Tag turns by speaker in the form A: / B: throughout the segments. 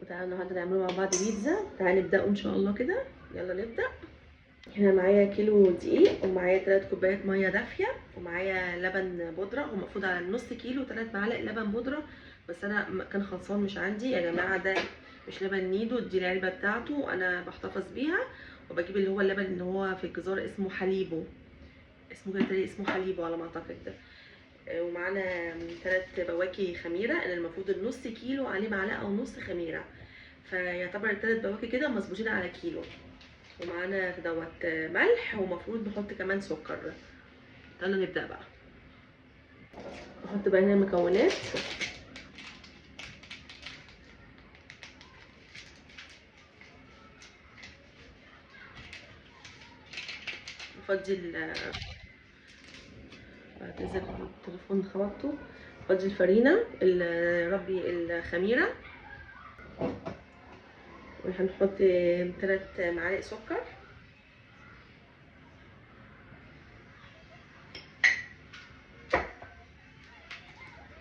A: تعالوا النهارده نعملوا مع بعض بيتزا. تعالوا نبدأ ان شاء الله كده. يلا نبدأ. هنا معايا كيلو دقيق، ومعايا 3 كوبايات ميه دافيه، ومعايا لبن بودره. هو المفروض على النص كيلو 3 معالق لبن بودره، بس انا كان خلصان مش عندي يا جماعه. ده مش لبن نيدو، دي العلبه بتاعته انا بحتفظ بيها، وبجيب اللي هو اللبن اللي هو في الجزار اسمه حليبو، اسمه كده تقريبا، اسمه حليبو على ما اعتقد ده. ومعانا 3 بواكي خميره، انا المفروض النص كيلو عليه معلقه ونص خميره، فيعتبر ال3 بواكي كده مظبوطين على كيلو. ومعانا دوت ملح، ومفروض نحط كمان سكر. يلا نبدأ بقى. نحط بقى هنا المكونات. نفضي بعتذر التليفون خبطته. نفضي الفرينة ربي الخميرة، وهنحط 3 معالق سكر،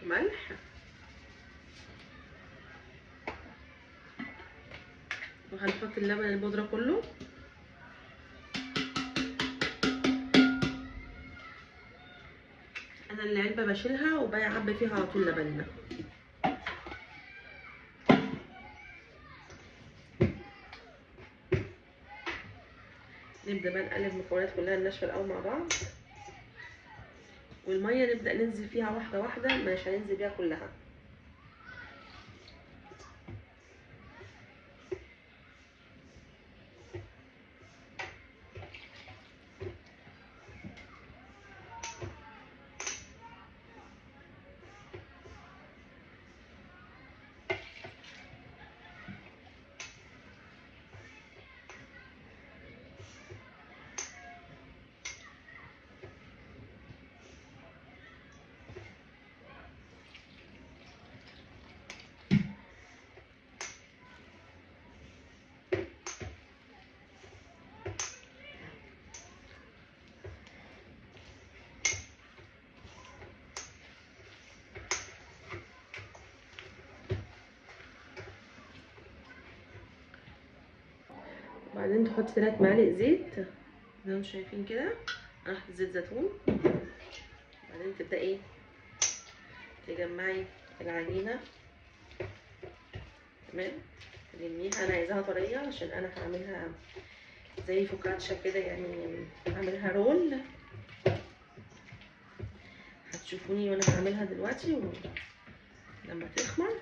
A: ملح، وهنحط اللبن البودرة كله. انا العلبة بشيلها وبعبي فيها على طول لبن. نبدأ بقى نقلب المكونات كلها الناشفة الأول مع بعض، والمية نبدأ ننزل فيها واحدة واحدة، مش هننزل بيها كلها. وبعدين تحط 3 معالق زيت زي ما انتم شايفين كده. انا حطيت زيت زيتون. بعدين تبدأي تجمعي العجينة، تمام، تلميها. انا عايزاها طرية عشان انا هعملها زي فوكاتشا كده، يعني هعملها رول. هتشوفوني وانا هعملها دلوقتي لما تخمر.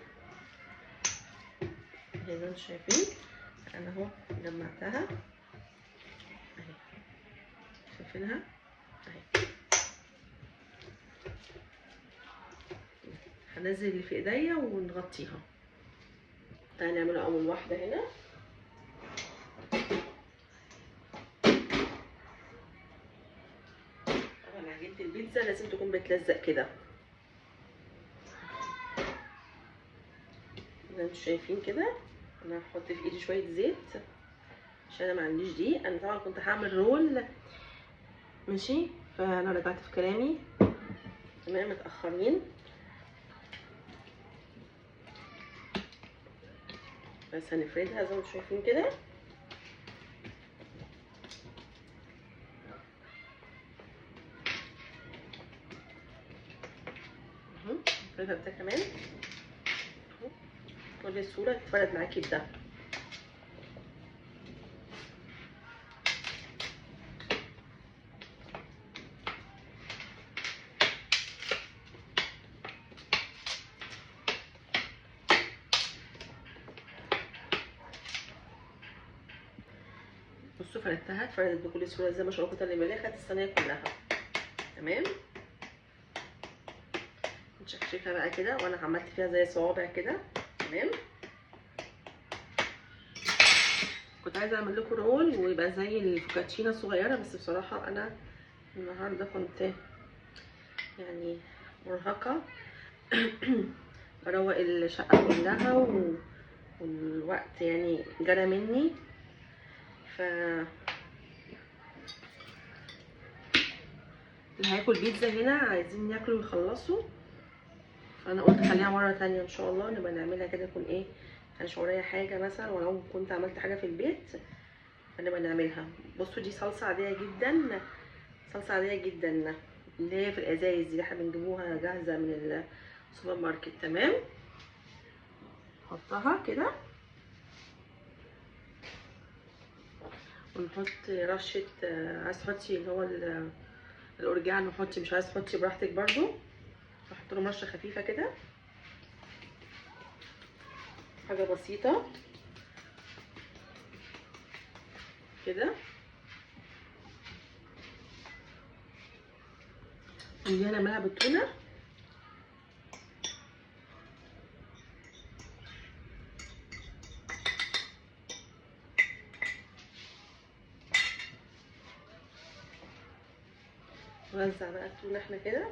A: زي ما انتم شايفين انا اهو جمعتها اهي، شايفينها اهي. هنزل اللي في ايديا ونغطيها. تعالى نعمل اول واحده هنا. طبعا عجينه البيتزا لازم تكون بتلزق كده زي ما انتم شايفين كده. انا هحط في ايدي شويه زيت عشان انا ما عنديش دي. انا طبعا كنت هعمل رول ماشي، فانا رجعت في كلامي. تمام، متاخرين. بس هنفردها زي ما انتم شايفين كده. نفردها بده كمان اهو. كل الصوره تتفرد معاكي بده. بصوا فردتها، اتفردت بكل سهوله زي ما شرحت اللي بالي. خدت الصينيه كلها. تمام، نشكشكها بقى كده، وانا عملت فيها زي صوابع كده. تمام، كنت عايزه اعمل لكم رول ويبقى زي الفوكاتشينا الصغيره، بس بصراحه انا النهارده كنت يعني مرهقه بروق الشقه كلها والوقت يعني جرى مني. ف اللي هياكل بيتزا هنا عايزين ياكلوا ويخلصوا، فانا قلت خليها مره تانية ان شاء الله نبقى نعملها كده، يكون ايه مش ورايا حاجه مثلا، ولو كنت عملت حاجه في البيت فنبقى نعملها. بصوا دي صلصه عاديه جدا، صلصه عاديه جدا اللي هي في الازايز دي اللي احنا بنجيبوها جاهزه من السوبر ماركت. تمام، نحطها كده ونحط رشه، عايز تحطي اللي هو الاورجان نحطي، مش عايز تحطي براحتك برضو. احط له رشه خفيفه كده، حاجه بسيطه كده. ودي هنعملها بالتونه. نوزع بقى التونه احنا كده.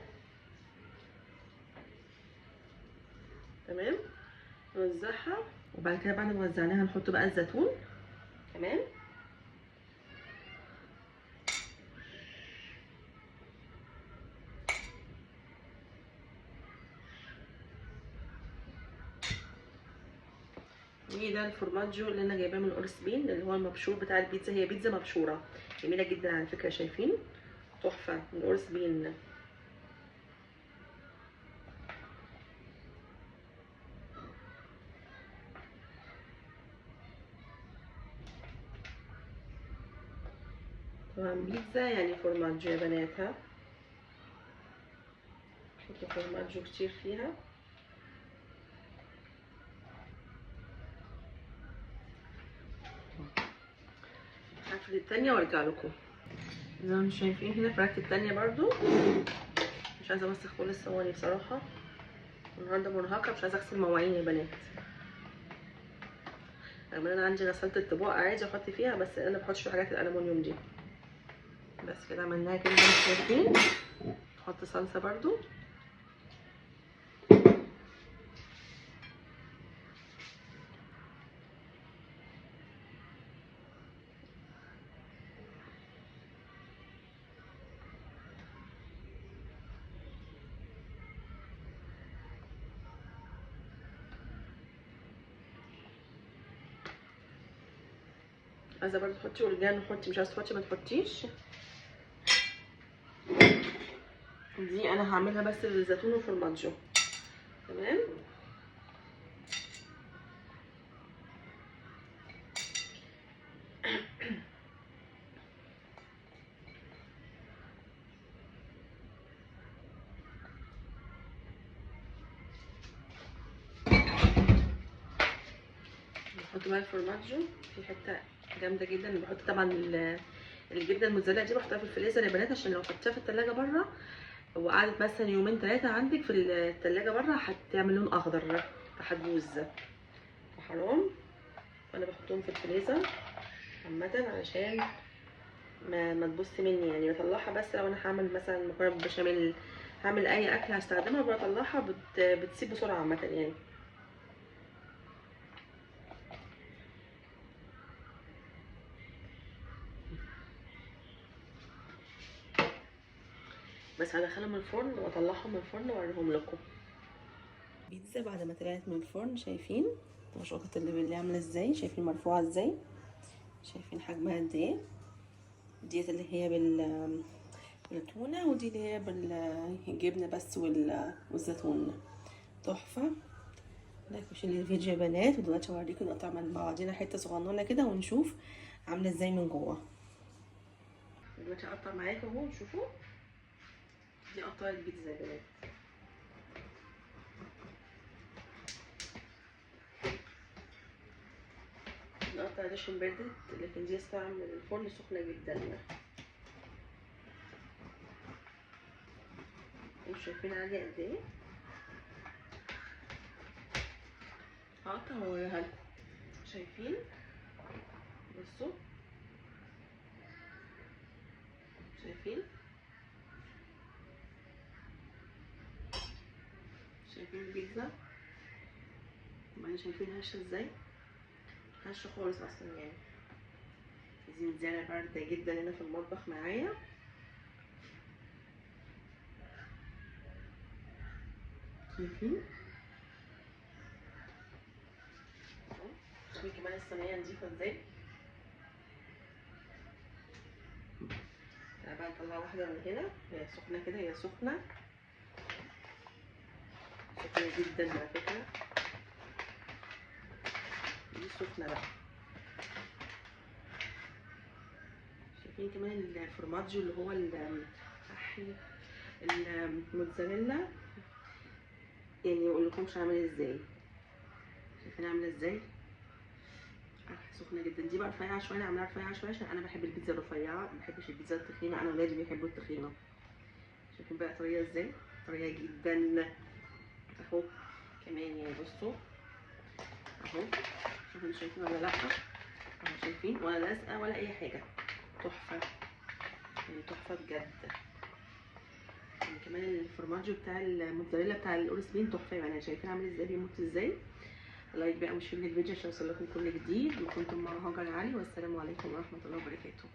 A: تمام، نوزعها. وبعد كده بعد ما وزعناها نحط بقى الزيتون. تمام، وده الفورماجو اللي انا جايباه من اورسبين اللي هو المبشور بتاع البيتزا. هي بيتزا مبشوره جميله جدا على فكره، شايفين؟ تحفه من اورسبين. طبعا بيتزا يعني فورماجو يا بنات، ها حطوا فورماجو كتير فيها. هقفل التانية وارجع لكم. زي ما انتم شايفين هنا فرقت التانية برضو. مش عايزه اوسخ كل الصواني بصراحه، النهارده مرهقه، مش عايزه اغسل مواعين يا بنات. رغم ان انا عندي غسالة الطباق عادي احط فيها، بس انا بحطش في حاجات الالومنيوم دي. بس كده عملناها كده زي ما انتم شايفين. نحط صلصه برضو. عايزه برضو تحطي اوريجانو حطي، مش عايزه تحطي ما تحطيش. دي انا هعملها بس بالزيتون والفورماجو. تمام، نحط بقى الفورماجو في حته جامده جدا. بحط طبعا الجبنه الموتزاريلا دي بحطها في الفريزر يا بنات، عشان لو حطيتها في التلاجة بره وقعدت مثلا يومين 3 عندك في التلاجة بره هتعمل لون اخضر فهتبوظ، فحرام. وانا بحطهم في الفريزر عامه علشان ما تبص مني، يعني بطلعها بس لو انا هعمل مثلا مكرونه بشاميل، هعمل اي اكل هستخدمها بطلعها بتسيب بسرعه عامه يعني. بس هدخلهم الفرن واطلعهم من الفرن واوريهم لكم. بيتزا بعد ما طلعت من الفرن، شايفين مشقة اللي عامله ازاي؟ شايفين مرفوعه ازاي؟ شايفين حجمها قد ايه؟ ديت اللي هي بالتونه، ودي اللي هي بالجبنه بس والزيتون. تحفه. لايك وشير الفيديو يا بنات، ودلوقتي هوريكم نقطع من بعضينا حته صغنونه كده ونشوف عامله ازاي من جوه. دلوقتي هقطع معاكم اهو، شوفوا دي قطعه بيتزا يا بنات. القطعه دي عشان بردت، لكن دي لسه من الفرن سخنه جدا. انتوا شايفين عاليه قد ايه؟ هقطع واوريها لكم. شايفين؟ بصوا، شايفين؟ شايفين البيتزا؟ وبعدين شايفين هشه ازاي؟ هشه خالص اصلا يعني. دي ميزانه بارده جدا هنا في المطبخ معايا. شايفين؟ شوفي كمان الصينيه نضيفه ازاي. انا بقى نطلع واحده من هنا، هي سخنه كده، هي سخنه جدا على فكره، دي سخنه بقى. شايفين كمان الفورماجو اللي هو الموتزاريلا، يعني ما اقولكمش عامل ازاي، شايفين عامله ازاي، سخنه جدا. دي بقى رفيعه شويه، انا عاملاها رفيعه شويه عشان انا بحب البيتزا الرفيعه، ما بحبش البيتزا التخينه، انا ولادي بيحبوا التخينه. شايفين بقى طريه ازاي، طريه جدا اهو. كمان يعني بصوا اهو، شوفوا شايفين ولا لا اهو، شايفين ولا لازقه ولا اي حاجه، تحفه يعني، تحفه بجد. يعني كمان الفورماجو بتاع الموتزاريلا بتاع القرص بين تحفه، يعني شايفين عامل ازاي، بيموت ازاي. لايك بقى وشير الفيديو عشان يوصلكم كل جديد، وكنتم مع هاجر علي، والسلام عليكم ورحمه الله وبركاته.